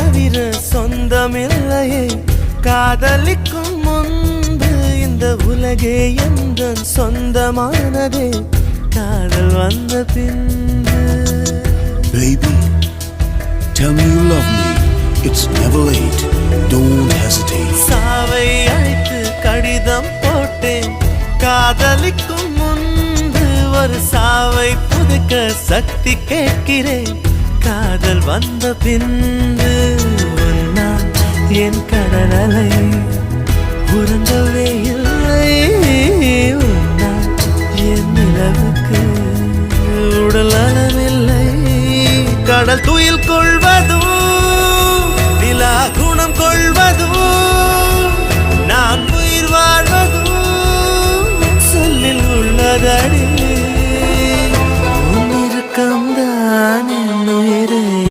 தவிர சொந்தமில்லையே காதலிக்கும் முன்பு இந்த உலகே எந்தன் சொந்தமானதே காதல் வந்த பின்பு. Baby, tell me you love me. It's never late. Don't hesitate. சாவை அழைத்து கடிதம் போட்டேன் காதலிக்கும் முன்பு ஒரு சாவை புதுக்க சக்தி கேட்கிறேன் காதல் வந்த பின்பு. நான் என் கடல் அலை உறங்கவே இல்லை நான் என் நிலவுக்கு உடல் அளவில்லை கடல் துயில் கொள்வ